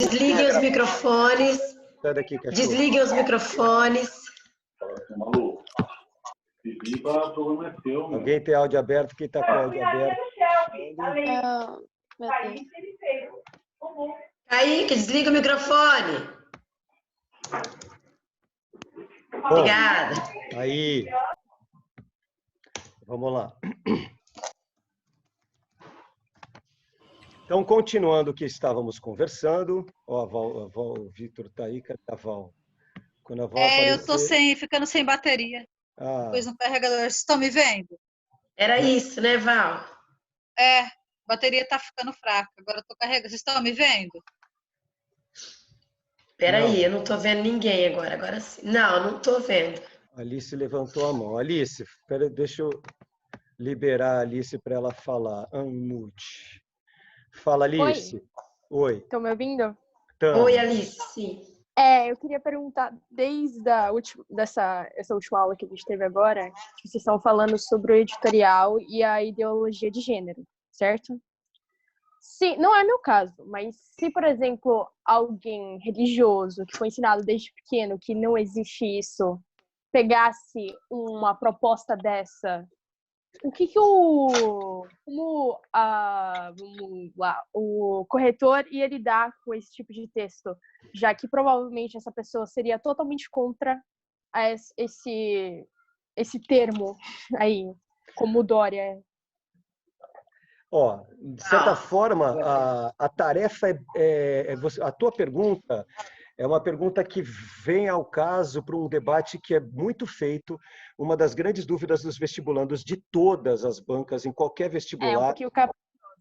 Desliguem os microfones. Sai daqui, cachorro. Desliguem os microfones. Alguém tem áudio aberto? Quem está com áudio aberto? Kaique, desliga o microfone. Bom, Obrigada. aí, vamos lá. Então, continuando o que estávamos conversando, ó, o Vitor está aí, cadê a Val? Quando a Val aparecer... eu tô ficando sem bateria. Depois no carregador. Vocês estão me vendo? Era isso, né, Val? A bateria tá ficando fraca. Agora eu tô carregando. Vocês estão me vendo? Peraí, eu não tô vendo ninguém agora. Agora sim. Não tô vendo. Alice levantou a mão. Alice, espera, deixa eu liberar a Alice para ela falar. Unmute. Fala, Alice. Oi. Estão me ouvindo? Tamo. Oi, Alice, sim. Eu queria perguntar, desde essa última aula que a gente teve agora, que vocês estão falando sobre o editorial e a ideologia de gênero, certo? Se, não é meu caso, mas se, por exemplo, alguém religioso que foi ensinado desde pequeno que não existe isso, pegasse uma proposta dessa, o que o corretor ia lidar com esse tipo de texto, já que provavelmente essa pessoa seria totalmente contra esse termo aí, como o Dória. Ó, de certa forma, a tarefa a tua pergunta é uma pergunta que vem ao caso para um debate que é muito feito. Uma das grandes dúvidas dos vestibulandos de todas as bancas, em qualquer vestibular,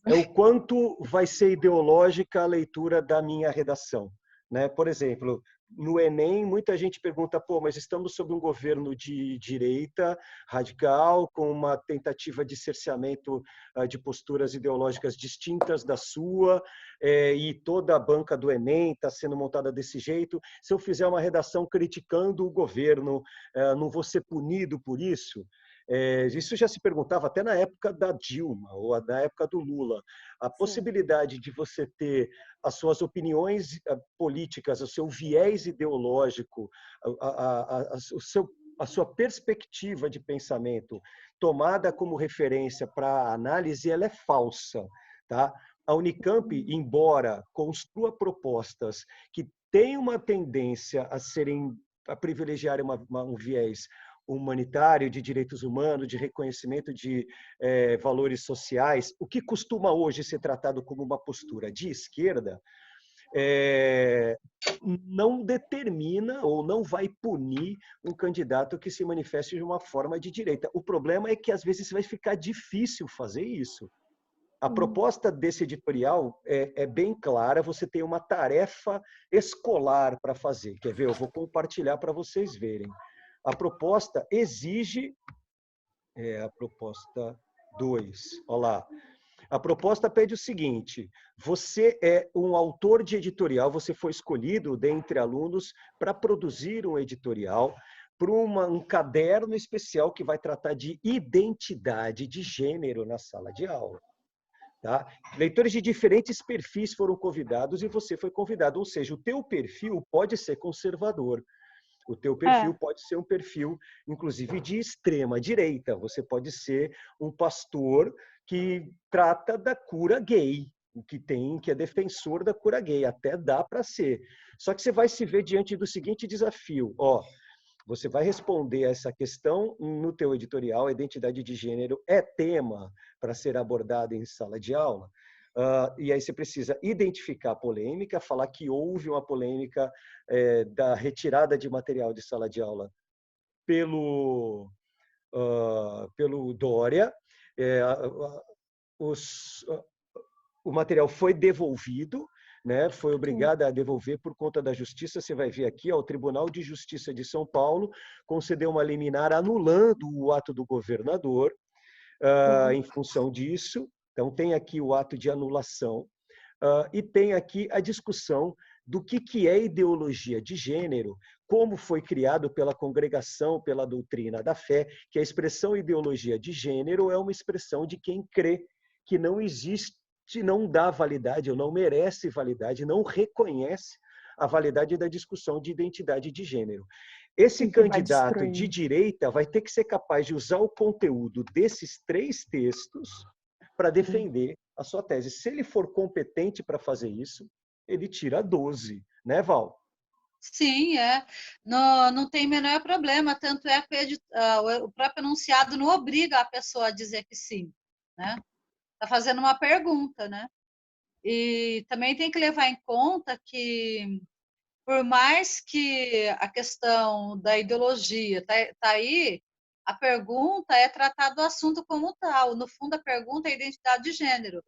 é o quanto vai ser ideológica a leitura da minha redação, né? Por exemplo, no Enem, muita gente pergunta, mas estamos sob um governo de direita radical, com uma tentativa de cerceamento de posturas ideológicas distintas da sua, e toda a banca do Enem está sendo montada desse jeito. Se eu fizer uma redação criticando o governo, não vou ser punido por isso? Isso já se perguntava até na época da Dilma ou na época do Lula. A possibilidade de você ter as suas opiniões políticas, o seu viés ideológico, a sua perspectiva de pensamento tomada como referência para análise, ela é falsa, tá? A Unicamp, embora construa propostas que têm uma tendência a privilegiar um viés humanitário, de direitos humanos, de reconhecimento de valores sociais, o que costuma hoje ser tratado como uma postura de esquerda, não determina ou não vai punir um candidato que se manifeste de uma forma de direita. O problema é que, às vezes, vai ficar difícil fazer isso. A proposta desse editorial é bem clara, você tem uma tarefa escolar para fazer. Quer ver? Eu vou compartilhar para vocês verem. A proposta exige... a proposta 2. Olha lá. A proposta pede o seguinte: você é um autor de editorial, você foi escolhido dentre alunos para produzir um editorial para um caderno especial que vai tratar de identidade de gênero na sala de aula. Tá? Leitores de diferentes perfis foram convidados e você foi convidado, ou seja, o teu perfil pode ser conservador. O teu perfil pode ser um perfil, inclusive, de extrema direita. Você pode ser um pastor que trata da cura gay, que é defensor da cura gay. Até dá para ser. Só que você vai se ver diante do seguinte desafio. Você vai responder a essa questão no teu editorial. A identidade de gênero é tema para ser abordado em sala de aula. E aí você precisa identificar a polêmica, falar que houve uma polêmica da retirada de material de sala de aula pelo Dória. O material foi devolvido, né? Foi obrigado a devolver por conta da justiça. Você vai ver aqui, o Tribunal de Justiça de São Paulo concedeu uma liminar anulando o ato do governador em função disso. Então, tem aqui o ato de anulação e tem aqui a discussão do que é ideologia de gênero, como foi criado pela congregação, pela doutrina da fé, que a expressão ideologia de gênero é uma expressão de quem crê que não existe não dá validade, ou não merece validade, não reconhece a validade da discussão de identidade de gênero. Esse E que vai candidato de destruir. direita vai ter que ser capaz de usar o conteúdo desses 3 textos para defender a sua tese. Se ele for competente para fazer isso, ele tira 12, né, Val? Sim, é. Não tem menor problema, tanto é que o próprio enunciado não obriga a pessoa a dizer que sim, né? Está fazendo uma pergunta, né? E também tem que levar em conta que, por mais que a questão da ideologia tá aí, a pergunta é tratar do assunto como tal. No fundo, a pergunta é a identidade de gênero.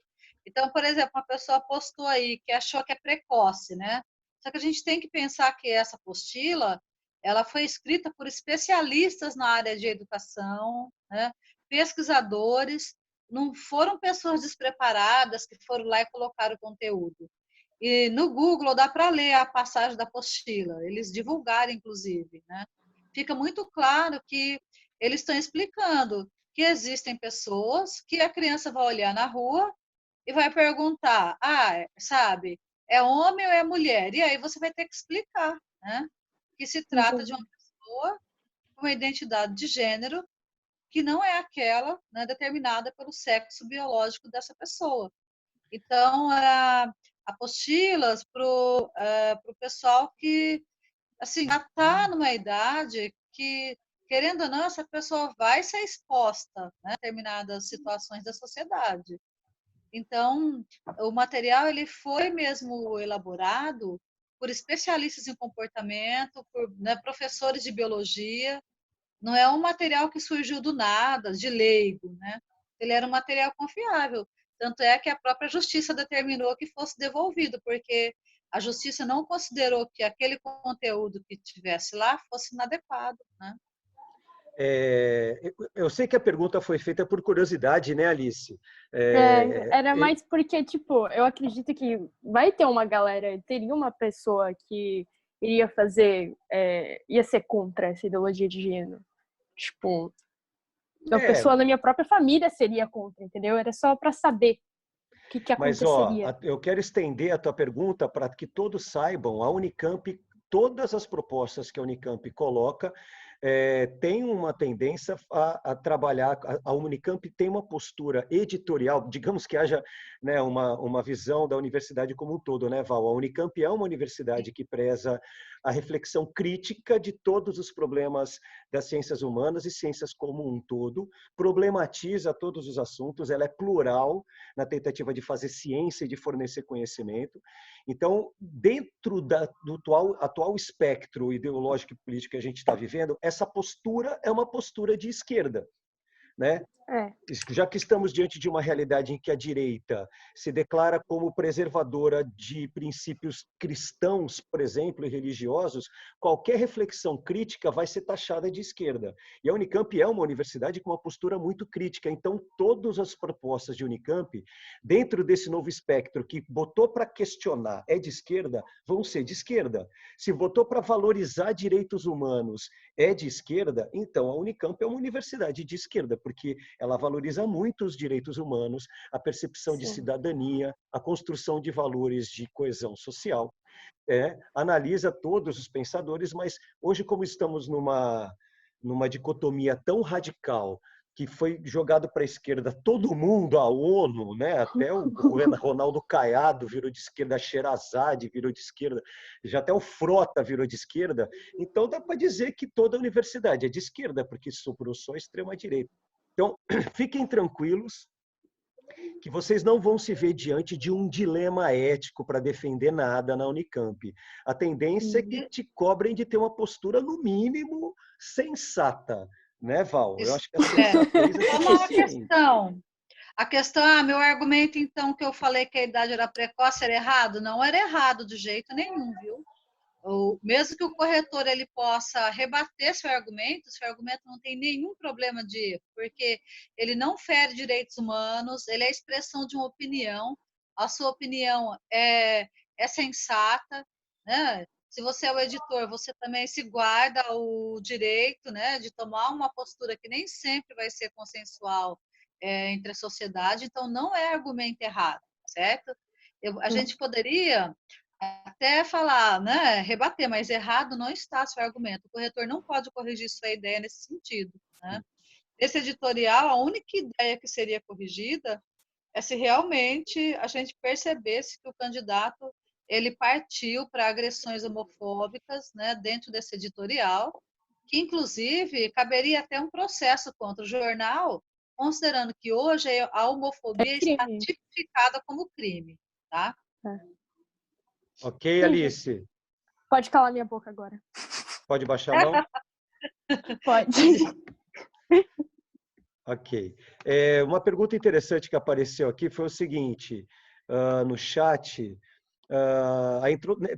Então, por exemplo, uma pessoa postou aí que achou que é precoce, né? Só que a gente tem que pensar que essa apostila, ela foi escrita por especialistas na área de educação, né? Pesquisadores, não foram pessoas despreparadas que foram lá e colocaram o conteúdo. E no Google dá para ler a passagem da apostila, eles divulgaram, inclusive, né? Fica muito claro que eles estão explicando que existem pessoas que a criança vai olhar na rua e vai perguntar, sabe, é homem ou é mulher? E aí você vai ter que explicar, né? Que se trata de uma pessoa com uma identidade de gênero que não é aquela, né, determinada pelo sexo biológico dessa pessoa. Então, apostilas para o pessoal que assim, já está numa idade que, querendo ou não, essa pessoa vai ser exposta, né, a determinadas situações da sociedade. Então, o material ele foi mesmo elaborado por especialistas em comportamento, por, né, professores de biologia. Não é um material que surgiu do nada, de leigo, né? Ele era um material confiável. Tanto é que a própria justiça determinou que fosse devolvido, porque a justiça não considerou que aquele conteúdo que tivesse lá fosse inadequado, né? Eu sei que a pergunta foi feita por curiosidade, né, Alice? Era mais porque, tipo, eu acredito que vai ter uma galera, teria uma pessoa que iria fazer, ia ser contra essa ideologia de gênero. Tipo, uma pessoa da minha própria família seria contra, entendeu? Era só para saber o que Mas, ó, aconteceria. eu quero estender a tua pergunta para que todos saibam, a Unicamp, todas as propostas que a Unicamp coloca, tem uma tendência a trabalhar, a Unicamp tem uma postura editorial, digamos que haja, né, uma visão da universidade como um todo, né, Val? A Unicamp é uma universidade que preza a reflexão crítica de todos os problemas das ciências humanas e ciências como um todo, problematiza todos os assuntos, ela é plural na tentativa de fazer ciência e de fornecer conhecimento. Então, dentro do atual espectro ideológico e político que a gente está vivendo, essa postura é uma postura de esquerda, né? Já que estamos diante de uma realidade em que a direita se declara como preservadora de princípios cristãos, por exemplo, e religiosos, qualquer reflexão crítica vai ser taxada de esquerda. E a Unicamp é uma universidade com uma postura muito crítica. Então, todas as propostas de Unicamp, dentro desse novo espectro que botou para questionar é de esquerda, vão ser de esquerda. Se botou para valorizar direitos humanos é de esquerda, então a Unicamp é uma universidade de esquerda, porque ela valoriza muito os direitos humanos, a percepção de cidadania, a construção de valores de coesão social. Analisa todos os pensadores, mas hoje, como estamos numa dicotomia tão radical, que foi jogado para a esquerda todo mundo, a ONU, né? Até o Ronaldo Caiado virou de esquerda, a Sherazade virou de esquerda, já até o Frota virou de esquerda. Então, dá para dizer que toda a universidade é de esquerda, porque sobrou só a extrema-direita. Então, fiquem tranquilos que vocês não vão se ver diante de um dilema ético para defender nada na Unicamp. A tendência é que te cobrem de ter uma postura, no mínimo, sensata. Né, Val? Eu acho que a sensatez é suficiente. A questão, meu argumento, então, que eu falei que a idade era precoce, era errado? Não era errado de jeito nenhum, viu? Mesmo que o corretor ele possa rebater seu argumento não tem nenhum problema de erro, porque ele não fere direitos humanos, ele é a expressão de uma opinião, a sua opinião é sensata, né? Se você é o editor, você também se guarda o direito, né, de tomar uma postura que nem sempre vai ser consensual entre a sociedade, então não é argumento errado, certo? A gente poderia até falar, né, rebater, mas errado não está seu argumento. O corretor não pode corrigir sua ideia nesse sentido, né? Esse editorial, a única ideia que seria corrigida é se realmente a gente percebesse que o candidato ele partiu para agressões homofóbicas, né, dentro desse editorial, que inclusive caberia até um processo contra o jornal, considerando que hoje a homofobia está crime. tipificada como crime, tá? Ok, Alice? Pode calar minha boca agora. Pode baixar a mão? Pode. Ok. Uma pergunta interessante que apareceu aqui foi o seguinte, no chat,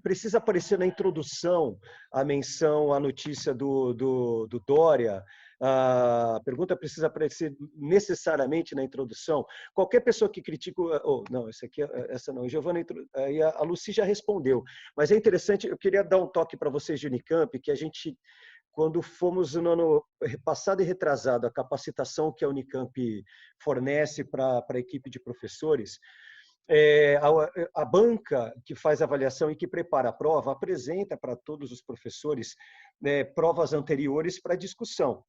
precisa aparecer na introdução a menção à notícia do Dória. A pergunta precisa aparecer necessariamente na introdução. Qualquer pessoa que critica... não, essa não. Giovana, a Lucy já respondeu. Mas é interessante, eu queria dar um toque para vocês de Unicamp, que a gente... Quando fomos no ano passado e retrasado, a capacitação que a Unicamp fornece para a equipe de professores, a banca que faz a avaliação e que prepara a prova apresenta para todos os professores provas anteriores para discussão.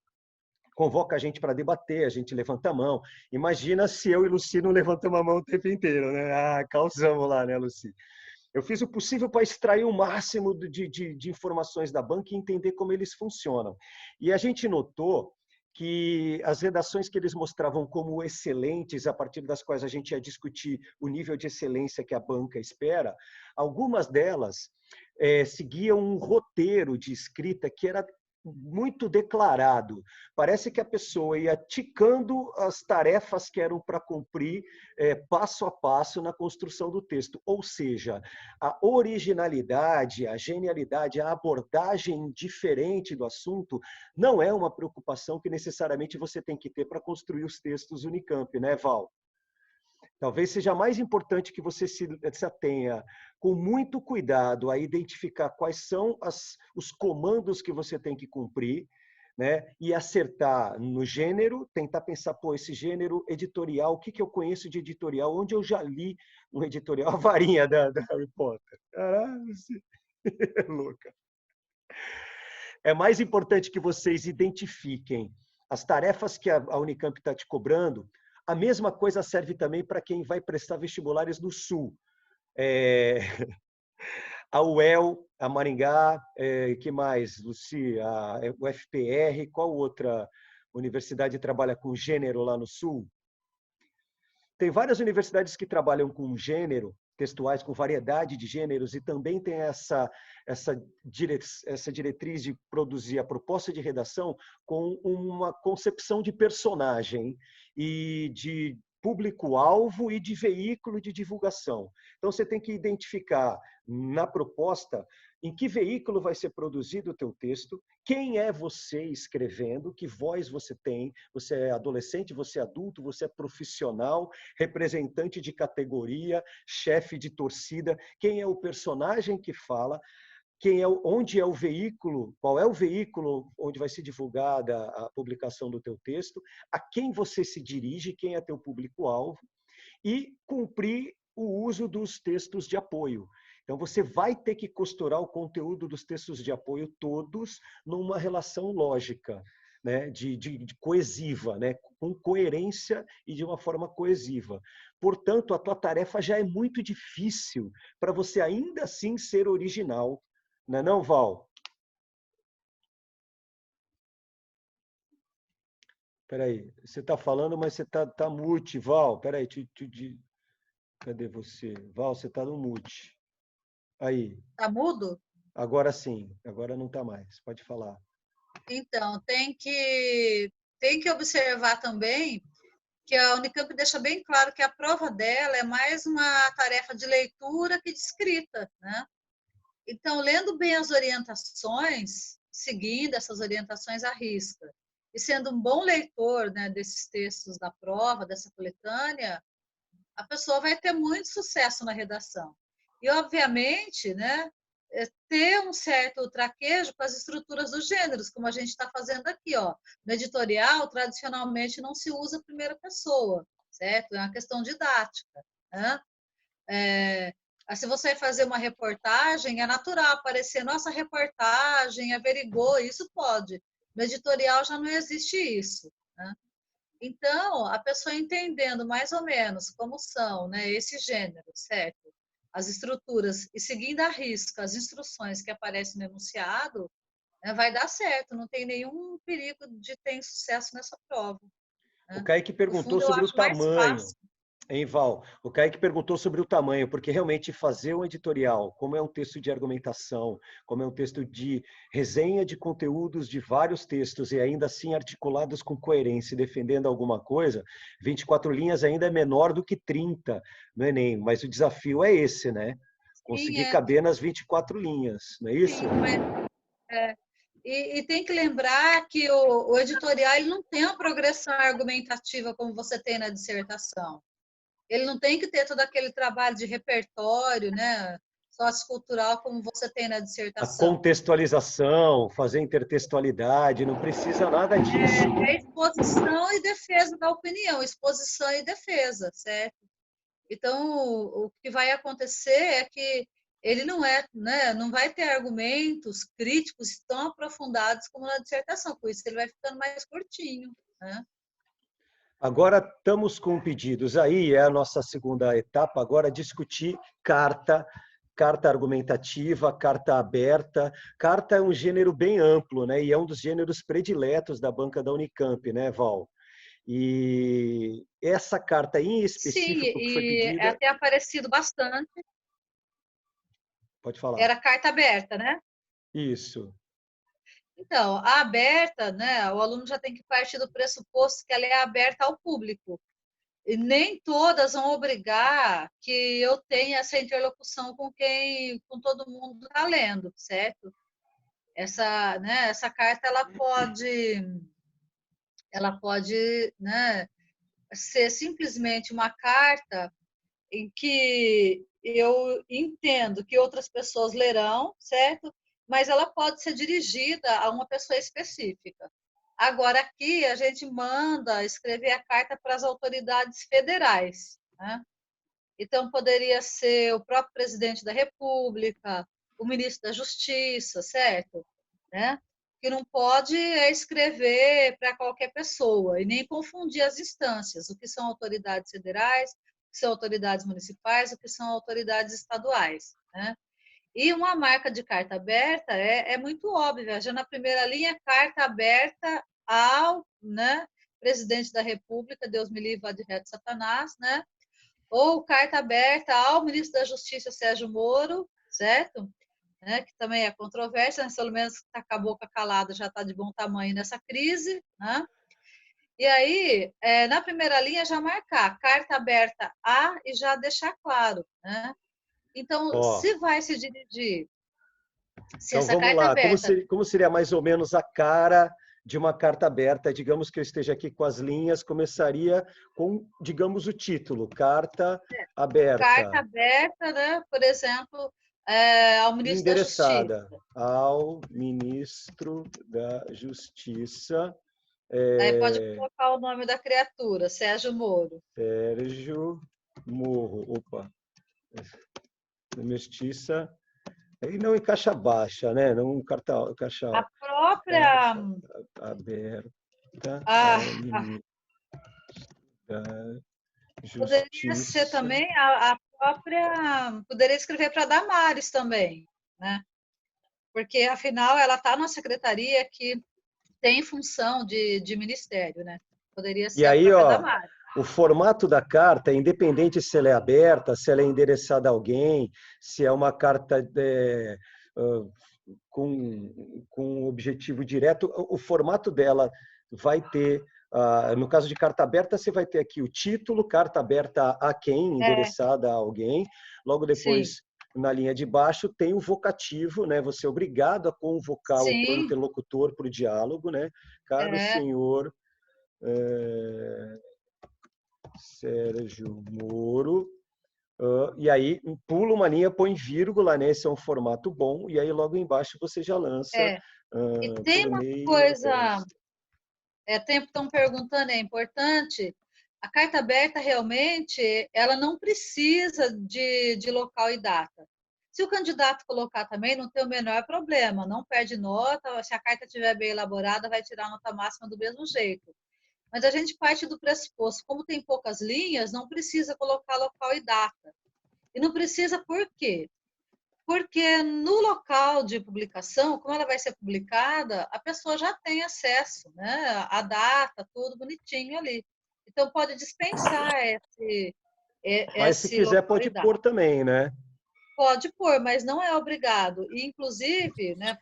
Convoca a gente para debater, a gente levanta a mão. Imagina se eu e Luci não levantamos a mão o tempo inteiro, né? Causamos lá, né, Luci? Eu fiz o possível para extrair o máximo de informações da banca e entender como eles funcionam. E a gente notou que as redações que eles mostravam como excelentes, a partir das quais a gente ia discutir o nível de excelência que a banca espera, algumas delas seguiam um roteiro de escrita que era muito declarado. Parece que a pessoa ia ticando as tarefas que eram para cumprir passo a passo na construção do texto. Ou seja, a originalidade, a genialidade, a abordagem diferente do assunto não é uma preocupação que necessariamente você tem que ter para construir os textos Unicamp, né, Val? Talvez seja mais importante que você se atenha com muito cuidado a identificar quais são os comandos que você tem que cumprir, né? E acertar no gênero, tentar pensar, pô, esse gênero editorial, o que eu conheço de editorial, onde eu já li um editorial, a varinha da Harry Potter. Caralho, você é louca. É mais importante que vocês identifiquem as tarefas que a Unicamp está te cobrando. A mesma coisa serve também para quem vai prestar vestibulares no Sul. A UEL, a Maringá, que mais, Luci? A UFPR, qual outra universidade trabalha com gênero lá no Sul? Tem várias universidades que trabalham com gênero, textuais, com variedade de gêneros, e também tem essa diretriz de produzir a proposta de redação com uma concepção de personagem e de público-alvo e de veículo de divulgação. Então, você tem que identificar na proposta em que veículo vai ser produzido o teu texto, quem é você escrevendo, que voz você tem, você é adolescente, você é adulto, você é profissional, representante de categoria, chefe de torcida, quem é o personagem que fala, onde é o veículo, qual é o veículo onde vai ser divulgada a publicação do teu texto, a quem você se dirige, quem é teu público-alvo, e cumprir o uso dos textos de apoio. Então, você vai ter que costurar o conteúdo dos textos de apoio todos numa relação lógica, né, de coesiva, né, com coerência e de uma forma coesiva. Portanto, a tua tarefa já é muito difícil para você ainda assim ser original. Não é não, Val? Espera aí, você está falando, mas você está mute, Val. Espera aí, cadê você? Val, você está no mute. Aí. Tá mudo? Agora sim, agora não está mais. Pode falar. Então, tem que observar também que a Unicamp deixa bem claro que a prova dela é mais uma tarefa de leitura que de escrita, né? Então, lendo bem as orientações, seguindo essas orientações à risca, e sendo um bom leitor, né, desses textos da prova, dessa coletânea, a pessoa vai ter muito sucesso na redação. E, obviamente, né, ter um certo traquejo com as estruturas dos gêneros, como a gente está fazendo aqui. Ó. No editorial, tradicionalmente, não se usa a primeira pessoa, certo? É uma questão didática. Né? Se você vai fazer uma reportagem, é natural aparecer nossa reportagem, averigou, isso pode. No editorial já não existe isso, né? Então, a pessoa entendendo mais ou menos como são, né, esses gêneros, certo? As estruturas, e seguindo à risca as instruções que aparecem no enunciado, né, vai dar certo, não tem nenhum perigo de ter insucesso nessa prova, O né? Kaique No perguntou fundo, eu sobre o acho mais tamanho. fácil. Hein, Val? O Kaique perguntou sobre o tamanho, porque realmente fazer um editorial, como é um texto de argumentação, como é um texto de resenha de conteúdos de vários textos e ainda assim articulados com coerência, defendendo alguma coisa, 24 linhas ainda é menor do que 30 no Enem, mas o desafio é esse, né? Sim, Conseguir caber nas 24 linhas, não é isso? sim, mas e tem que lembrar que o editorial ele não tem uma progressão argumentativa como você tem na dissertação. Ele não tem que ter todo aquele trabalho de repertório, né, sociocultural como você tem na A dissertação. contextualização, fazer intertextualidade, não precisa nada disso. É exposição e defesa da opinião, exposição e defesa, certo? Então, o que vai acontecer é que ele não é, né, não vai ter argumentos críticos tão aprofundados como na dissertação, por isso ele vai ficando mais curtinho, né? Agora estamos com pedidos aí, é a nossa segunda etapa, agora discutir carta, carta argumentativa, carta aberta. Carta é um gênero bem amplo, né? E é um dos gêneros prediletos da banca da Unicamp, né, Val? E essa carta em Sim, específico que foi e é pedida, até aparecido bastante, pode falar. era carta aberta, né? Isso. Então, a aberta, né, o aluno já tem que partir do pressuposto que ela é aberta ao público. E nem todas vão obrigar que eu tenha essa interlocução com todo mundo está lendo, certo? Essa carta ela pode, né, ser simplesmente uma carta em que eu entendo que outras pessoas lerão, certo? Mas ela pode ser dirigida a uma pessoa específica. Agora, aqui, a gente manda escrever a carta para as autoridades federais, né? Então, poderia ser o próprio presidente da República, o ministro da Justiça, certo? Né? Que não pode escrever para qualquer pessoa e nem confundir as instâncias, o que são autoridades federais, o que são autoridades municipais, o que são autoridades estaduais, né? E uma marca de carta aberta é muito óbvia, já na primeira linha, carta aberta ao, né, presidente da República, Deus me livre, vá de reto Satanás, né? Ou carta aberta ao ministro da Justiça, Sérgio Moro, certo? Né, que também é controvérsia, mas pelo menos está com a boca calada, já está de bom tamanho nessa crise, né? E aí, na primeira linha, já marcar carta aberta a e já deixar claro, né? Então, Ó, se vai se dirigir, se então essa vamos carta lá. aberta, Como seria mais ou menos a cara de uma carta aberta? Digamos que eu esteja aqui com as linhas, começaria com, digamos, o título, carta carta aberta, aberta, né? Por exemplo, ao ministro da Justiça. endereçada ao ministro da Justiça, Aí pode colocar o nome da criatura, Sérgio Moro. Sérgio Morro. Opa, Justiça. E não em caixa baixa, né? Não caixa A própria. aberta Ah, ao ministro da poderia ser Justiça. também a própria. Poderia escrever para Damares também, né? Porque, afinal, ela está numa secretaria que tem função de ministério, né? Poderia E ser a aí, própria ó, Damares. o formato da carta, independente se ela é aberta, se ela é endereçada a alguém, se é uma carta com objetivo direto, o formato dela vai ter, no caso de carta aberta, você vai ter aqui o título, carta aberta a quem, É, endereçada a alguém. Logo sim, depois, na linha de baixo, tem o vocativo, né? Você é obrigado a convocar o sim, interlocutor para o diálogo, né? Caro é, senhor Sérgio Moro. E aí pula uma linha, põe vírgula, né? Esse é um formato bom. E aí logo embaixo você já lança é. E tem por uma meio coisa, estão perguntando, é importante, A carta aberta, realmente, ela não precisa de local e data. Se o candidato colocar também, não tem o menor problema, não perde nota, se a carta estiver bem elaborada, vai tirar a nota máxima do mesmo jeito. Mas a gente parte do pressuposto, como tem poucas linhas, não precisa colocar local e data. E não precisa por quê? Porque no local de publicação, como ela vai ser publicada, a pessoa já tem acesso, né? A data, tudo bonitinho ali. Então, pode dispensar Mas se esse quiser, local e pode data. pôr também, né? Pode pôr, mas não é obrigado. E, inclusive, né,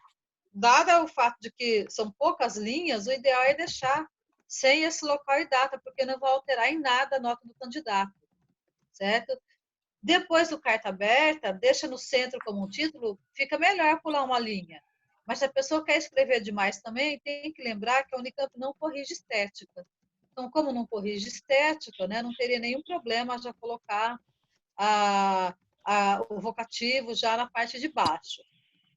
dado o fato de que são poucas linhas, o ideal é deixar sem esse local e data, porque não vai alterar em nada a nota do candidato, certo? Depois do carta aberta, deixa no centro como um título, fica melhor pular uma linha. Mas se a pessoa quer escrever demais também, tem que lembrar que a Unicamp não corrige estética. Então, como não corrige estética, né, não teria nenhum problema já colocar o vocativo já na parte de baixo.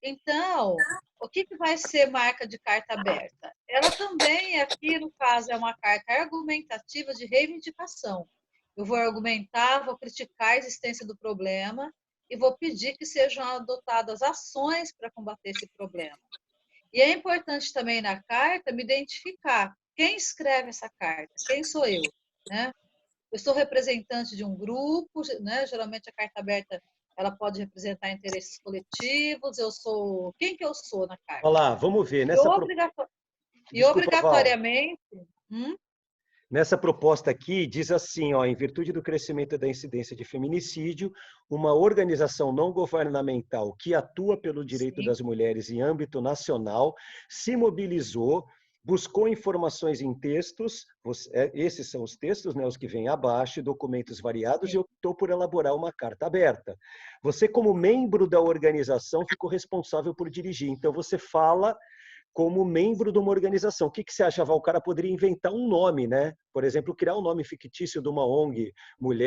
Então, o que vai ser marca de carta aberta? Ela também, aqui no caso, é uma carta argumentativa de reivindicação. Eu vou argumentar, vou criticar a existência do problema e vou pedir que sejam adotadas ações para combater esse problema. E é importante também na carta me identificar quem escreve essa carta, quem sou eu, né? Eu sou representante de um grupo, né? Geralmente a carta aberta ela pode representar interesses coletivos. Eu sou quem que eu sou na carta? Olha lá, vamos ver. E Desculpa, Val. obrigatoriamente, Nessa proposta aqui, diz assim, ó, em virtude do crescimento da incidência de feminicídio, uma organização não governamental que atua pelo direito sim, das mulheres em âmbito nacional se mobilizou, buscou informações em textos, esses são os textos, né, os que vêm abaixo, documentos variados, sim. e optou por elaborar uma carta aberta. Você, como membro da organização, ficou responsável por dirigir. Então, você fala como membro de uma organização. O que você acha, Val? O cara poderia inventar um nome, né? Por exemplo, criar um nome fictício de uma ONG, O mais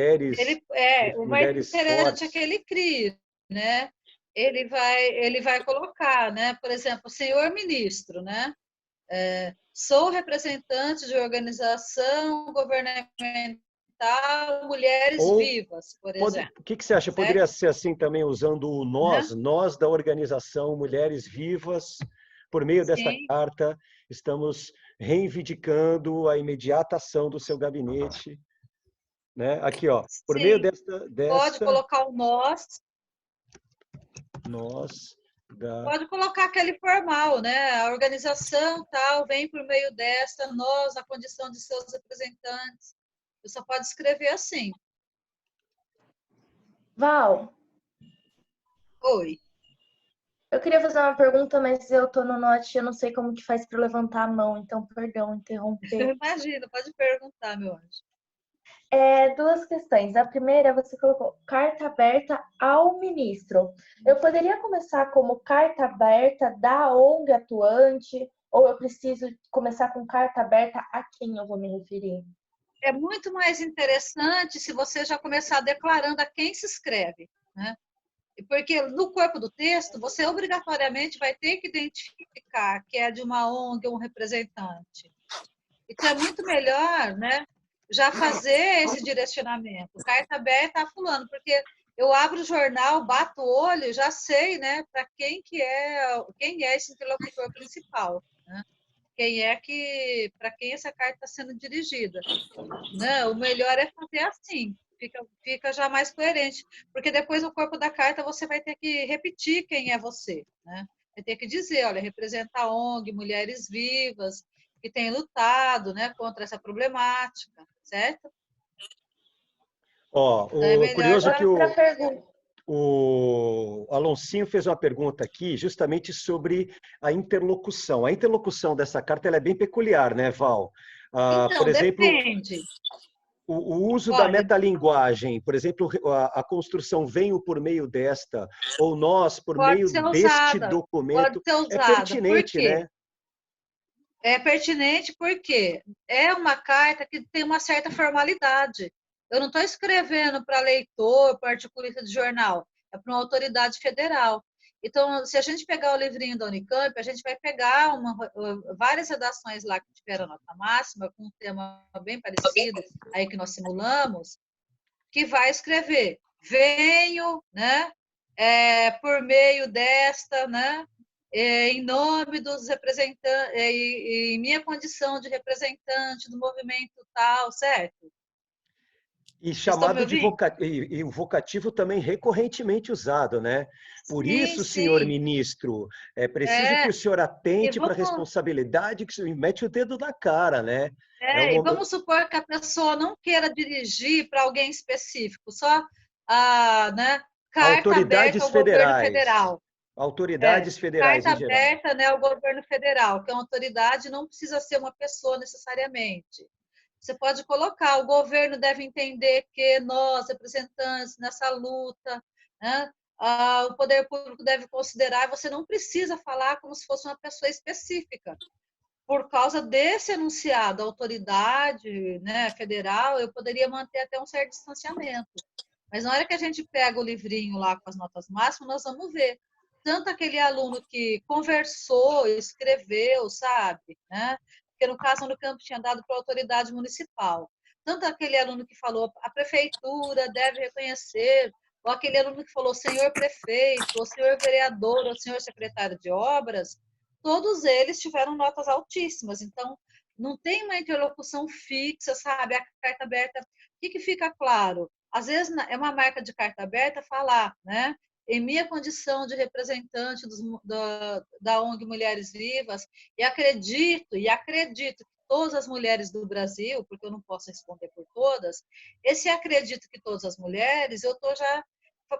Mulheres interessante é que Fortes. ele crie, né? Ele vai colocar, né? Por exemplo, senhor ministro, né? Sou representante de organização governamental Mulheres Ou, Vivas, por exemplo. o que você acha? Certo? Poderia ser assim também, usando o Né? nós da organização Mulheres Vivas, por meio desta Sim, carta, estamos reivindicando a imediata ação do seu gabinete. Né? Aqui, ó, por meio sim. Pode desta colocar o nós, nós da... pode colocar aquele formal, né? A organização tal vem por meio desta, nós, na condição de seus representantes. Você só pode escrever assim. Val, Oi. eu queria fazer uma pergunta, mas eu tô no note e eu não sei como que faz para levantar a mão, então perdão interromper. Imagina, pode perguntar, meu anjo. Duas questões. A primeira, você colocou carta aberta ao ministro. Eu poderia começar como carta aberta da ONG atuante, ou eu preciso começar com carta aberta a quem eu vou me referir? É muito mais interessante se você já começar declarando a quem se escreve, né? Porque no corpo do texto, você obrigatoriamente vai ter que identificar que é de uma ONG ou um representante. Então, é muito melhor, né, já fazer esse direcionamento. Carta aberta a fulano, porque eu abro o jornal, bato o olho, já sei, né, para quem é esse interlocutor principal, né? Para quem essa carta está sendo dirigida. Né? O melhor é fazer assim, fica já mais coerente, porque depois no corpo da carta você vai ter que repetir quem é você, né? Vai ter que dizer, olha, representa a ONG Mulheres Vivas, que tem lutado, né, contra essa problemática, certo? Ó, Então é o melhor curioso é já... que Outra pergunta. o Aloncinho fez uma pergunta aqui justamente sobre a interlocução. A interlocução dessa carta ela é bem peculiar, né, Val? Por Então, exemplo, depende. o uso da Olha, metalinguagem, por exemplo, a construção venho por meio desta, ou nós por meio deste pode documento, ser é usada. Por pertinente, quê? né? É pertinente porque é uma carta que tem uma certa formalidade. Eu não estou escrevendo para leitor, para articulista de jornal, é para uma autoridade federal. Então, se a gente pegar o livrinho da Unicamp, a gente vai pegar várias redações lá que tiveram nota máxima, com um tema bem parecido, aí que nós simulamos, que vai escrever: venho, né, por meio desta, né, em nome dos representantes, em minha condição de representante do movimento tal, certo? E Vocês estão me chamado de ouvindo? e o vocativo também recorrentemente usado, né? Por Sim, isso, senhor sim. ministro, é preciso que o senhor E atente para a vamos, responsabilidade que o senhor mete o dedo na cara, né? É um e momento... vamos supor que a pessoa não queira dirigir para alguém específico, só né, carta aberta Autoridades ao governo federais. federal. Autoridades federais Carta em geral. aberta, né, ao governo federal, que é uma autoridade, não precisa ser uma pessoa necessariamente. Você pode colocar: o governo deve entender que nós, representantes nessa luta, né, o poder público deve considerar. Você não precisa falar como se fosse uma pessoa específica. Por causa desse enunciado, a autoridade, né, federal, eu poderia manter até um certo distanciamento. Mas na hora que a gente pega o livrinho lá com as notas máximas, nós vamos ver tanto aquele aluno que conversou, escreveu, sabe, né? Porque no caso no campo tinha dado para a autoridade municipal. Tanto aquele aluno que falou: a prefeitura deve reconhecer, ou aquele aluno que falou: senhor prefeito, ou senhor vereador, ou senhor secretário de obras, todos eles tiveram notas altíssimas. Então, não tem uma interlocução fixa, sabe? A carta aberta, o que fica claro? Às vezes é uma marca de carta aberta falar, né? Em minha condição de representante da ONG Mulheres Vivas, e acredito que todas as mulheres do Brasil, porque eu não posso responder por todas, esse acredito que todas as mulheres, eu estou já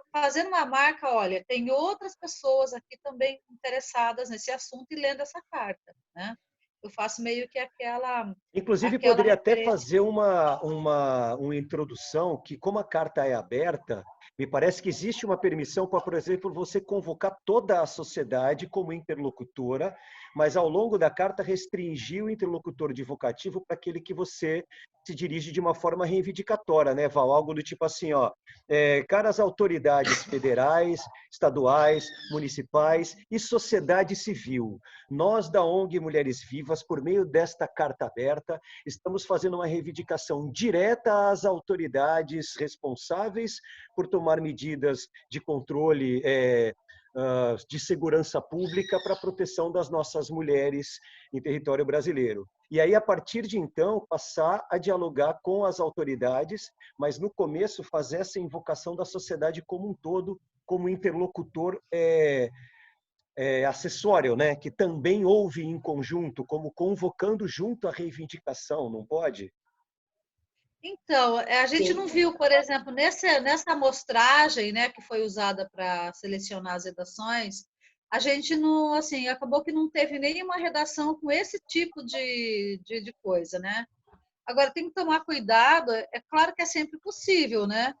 fazendo uma marca: olha, tem outras pessoas aqui também interessadas nesse assunto e lendo essa carta, né? Eu faço meio que aquela Inclusive, aquela poderia até referência. fazer uma introdução que, como a carta é aberta, me parece que existe uma permissão para, por exemplo, você convocar toda a sociedade como interlocutora, mas ao longo da carta restringir o interlocutor de vocativo para aquele que você se dirige de uma forma reivindicatória, né, Val? Algo do tipo assim, ó, caras autoridades federais, estaduais, municipais e sociedade civil. Nós, da ONG Mulheres Vivas, por meio desta carta aberta, estamos fazendo uma reivindicação direta às autoridades responsáveis por tomar medidas de controle de segurança pública para a proteção das nossas mulheres em território brasileiro. E aí, a partir de então, passar a dialogar com as autoridades, mas no começo fazer essa invocação da sociedade como um todo, como interlocutor acessório, né? Que também ouve em conjunto, como convocando junto a reivindicação, não pode? Então, a gente não Sim. viu, por exemplo, nessa amostragem, né, que foi usada para selecionar as redações, a gente não, assim, acabou que não teve nenhuma redação com esse tipo de coisa, né? Agora, tem que tomar cuidado, é claro que é sempre possível, né?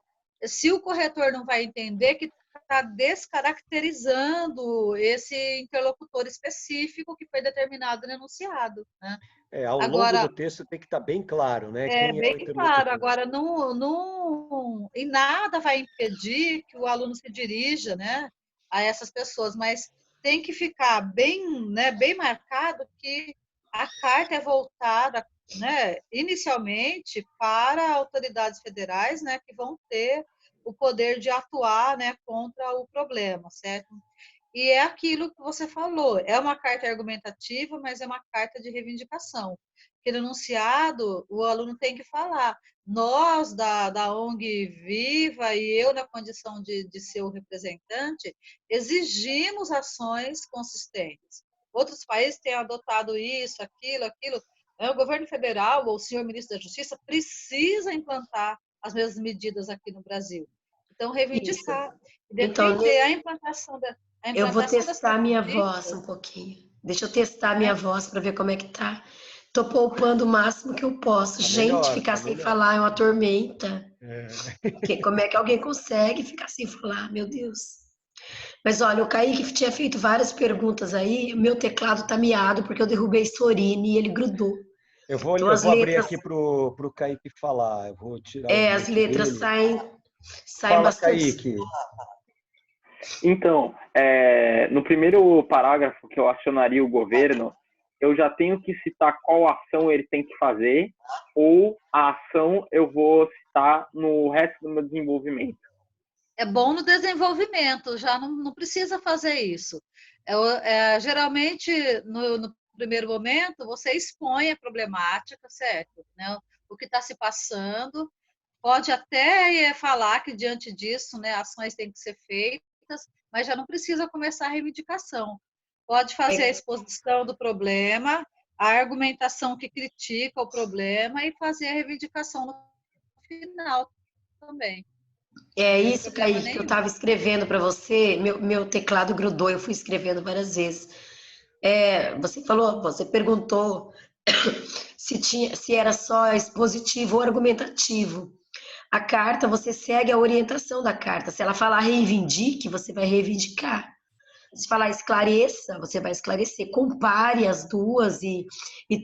Se o corretor não vai entender que está descaracterizando esse interlocutor específico que foi determinado no enunciado, né? Ao longo do Agora, texto tem que estar bem claro, né? é Quem é o bem claro. interlocutor. Agora, não, em nada vai impedir que o aluno se dirija, né, a essas pessoas, mas tem que ficar bem, né, bem marcado que a carta é voltada, né, inicialmente para autoridades federais, né, que vão ter o poder de atuar, né, contra o problema, certo? E é aquilo que você falou: é uma carta argumentativa, mas é uma carta de reivindicação. Porque no enunciado, o aluno tem que falar: nós, da ONG Viva, e eu, na condição de ser o representante, exigimos ações consistentes. Outros países têm adotado isso, aquilo. O governo federal ou o senhor ministro da Justiça precisa implantar as mesmas medidas aqui no Brasil. Então, Isso. reivindicar, Então, defender a implantação eu vou testar a minha voz um medidas. pouquinho. Deixa eu testar a Né? minha voz para ver como é que tá. Tô poupando o máximo que eu posso. Tá Gente, melhor, ficar tá sem melhor. falar é uma tormenta. É. Como é que alguém consegue ficar sem falar? Meu Deus. Mas olha, o Kaique tinha feito várias perguntas aí. O meu teclado tá miado porque eu derrubei Sorine e ele grudou. Então Eu vou abrir aqui para o Kaique falar. Eu vou tirar o as mute letras dele. saem Fala, bastante. Kaique. Então, no primeiro parágrafo que eu acionaria o governo, eu já tenho que citar qual ação ele tem que fazer, ou a ação eu vou citar no resto do meu desenvolvimento. É bom no desenvolvimento, já não precisa fazer isso. Geralmente, no primeiro momento, você expõe a problemática, certo? Né? O que está se passando. Pode até falar que, diante disso, né, ações têm que ser feitas, mas já não precisa começar a reivindicação. Pode fazer a exposição do problema, a argumentação que critica o problema e fazer a reivindicação no final também. É isso, Kaique, que eu estava escrevendo para você. Meu teclado grudou, eu fui escrevendo várias vezes. Você perguntou se era só expositivo ou argumentativo. A carta, você segue a orientação da carta. Se ela falar reivindique, você vai reivindicar. Se falar esclareça, você vai esclarecer. Compare as duas e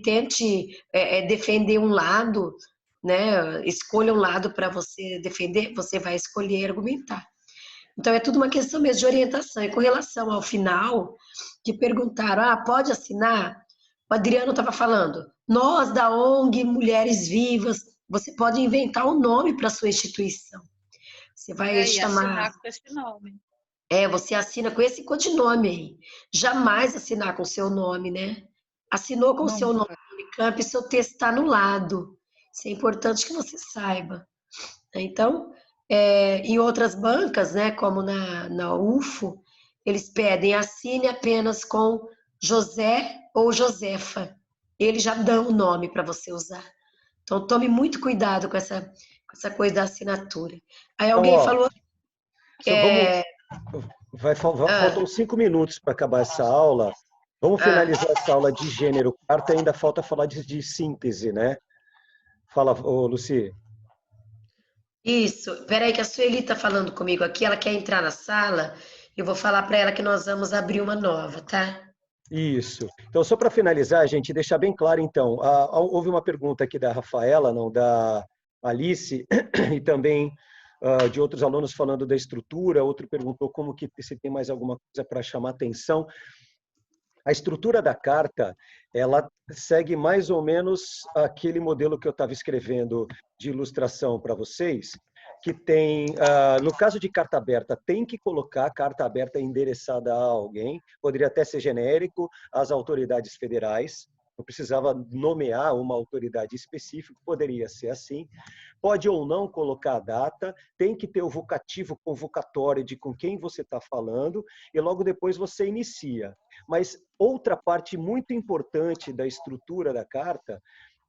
tente defender um lado, né? Escolha um lado para você defender, você vai escolher e argumentar. Então, é tudo uma questão mesmo de orientação. E com relação ao final, que perguntaram, pode assinar? O Adriano estava falando, nós da ONG Mulheres Vivas, você pode inventar um nome para sua instituição. Você vai chamar... assinar com esse nome. Você assina com esse codinome aí. Jamais assinar com o seu nome, né? Assinou com o seu nome no Unicamp e seu texto está anulado. Isso é importante que você saiba. Então, em outras bancas, né, como na UFO, eles pedem assine apenas com José ou Josefa. Eles já dão o nome para você usar. Então, tome muito cuidado com essa coisa da assinatura. Aí alguém falou... Faltam 5 minutos para acabar essa aula. Vamos finalizar essa aula de gênero. Carta, ainda falta falar de síntese, né? Fala, Luci. Isso. Peraí que a Sueli está falando comigo aqui. Ela quer entrar na sala. Eu vou falar para ela que nós vamos abrir uma nova, tá? Isso. Então, só para finalizar, gente, deixar bem claro, então, houve uma pergunta aqui da Rafaela, não, da Alice, e também de outros alunos falando da estrutura, outro perguntou como que se tem mais alguma coisa para chamar atenção. A estrutura da carta, ela segue mais ou menos aquele modelo que eu estava escrevendo de ilustração para vocês, que tem, no caso de carta aberta, tem que colocar carta aberta endereçada a alguém, poderia até ser genérico, às autoridades federais, não precisava nomear uma autoridade específica, poderia ser assim. Pode ou não colocar a data, tem que ter o vocativo convocatório de com quem você está falando, e logo depois você inicia. Mas outra parte muito importante da estrutura da carta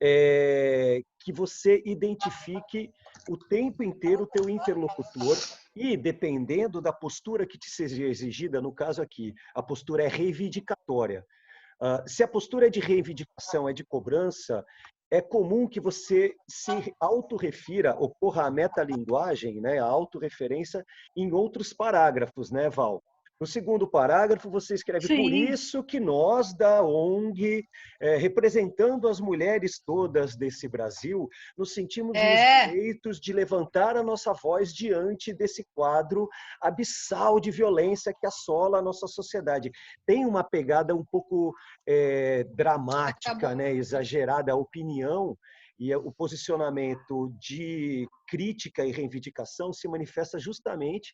é que você identifique o tempo inteiro o teu interlocutor e, dependendo da postura que te seja exigida, no caso aqui, a postura é reivindicatória. Se a postura é de reivindicação, é de cobrança, é comum que você se autorrefira, ocorra a metalinguagem, né, a autorreferência em outros parágrafos, né, Val? No segundo parágrafo, você escreve, Sim. por isso que nós da ONG, representando as mulheres todas desse Brasil, nos sentimos nos direitos de levantar a nossa voz diante desse quadro abissal de violência que assola a nossa sociedade. Tem uma pegada um pouco dramática, né, exagerada, a opinião e o posicionamento de crítica e reivindicação se manifesta justamente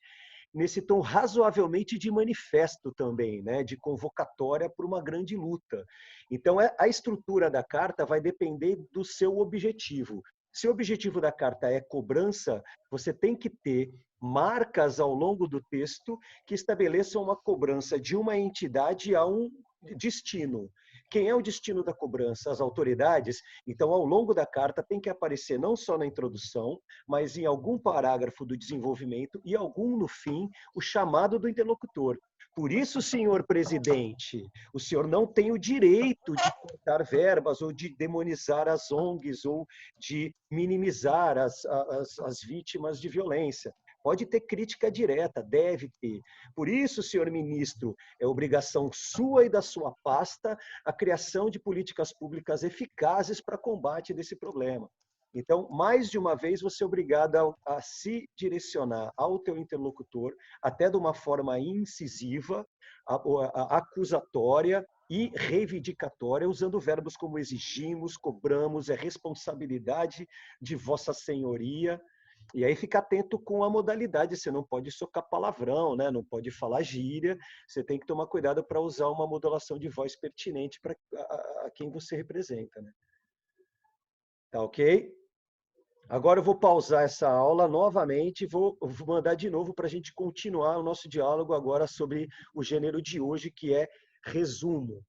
nesse tom razoavelmente de manifesto também, né? De convocatória para uma grande luta. Então, a estrutura da carta vai depender do seu objetivo. Se o objetivo da carta é cobrança, você tem que ter marcas ao longo do texto que estabeleçam uma cobrança de uma entidade a um destino. Quem é o destino da cobrança? As autoridades. Então, ao longo da carta, tem que aparecer não só na introdução, mas em algum parágrafo do desenvolvimento e algum no fim, o chamado do interlocutor. Por isso, senhor presidente, o senhor não tem o direito de cortar verbas ou de demonizar as ONGs ou de minimizar as vítimas de violência. Pode ter crítica direta, deve ter. Por isso, senhor ministro, é obrigação sua e da sua pasta a criação de políticas públicas eficazes para combate desse problema. Então, mais de uma vez, você é obrigado a se direcionar ao teu interlocutor, até de uma forma incisiva, acusatória e reivindicatória, usando verbos como exigimos, cobramos, é responsabilidade de vossa senhoria. E aí fica atento com a modalidade, você não pode socar palavrão, né? Não pode falar gíria, você tem que tomar cuidado para usar uma modulação de voz pertinente para a quem você representa, né? Tá ok? Agora eu vou pausar essa aula novamente e vou mandar de novo para a gente continuar o nosso diálogo agora sobre o gênero de hoje, que é resumo.